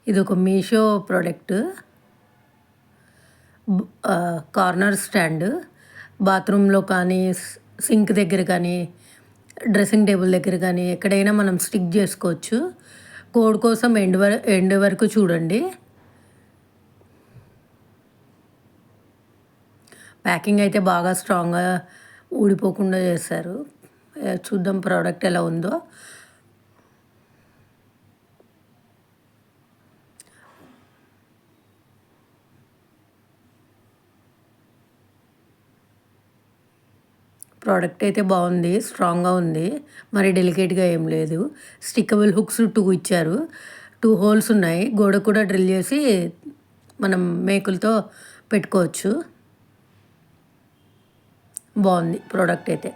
ఇది ఒక Meesho product. Corner stand. బాత్రూంలో కానీ, సింక్ దగ్గర కానీ, డ్రెస్సింగ్ టేబుల్ దగ్గర కానీ ఎక్కడైనా మనం స్టిక్ చేసుకోవచ్చు. కోడ్ కోసం ఎండ్ వరకు చూడండి. ప్యాకింగ్ అయితే బాగా స్ట్రాంగ్గా ఊడిపోకుండా చేశారు. చూద్దాం ప్రోడక్ట్ ఎలా ఉందో. ప్రోడక్ట్ అయితే బాగుంది, స్ట్రాంగ్గా ఉంది, మరి డెలికేట్గా ఏం లేదు. స్టిక్కబుల్ హుక్స్ 2 ఇచ్చారు. 2 హోల్స్ ఉన్నాయి. గోడ కూడా డ్రిల్ చేసి మనం మేకులతో పెట్టుకోవచ్చు. బాగుంది ప్రోడక్ట్ అయితే.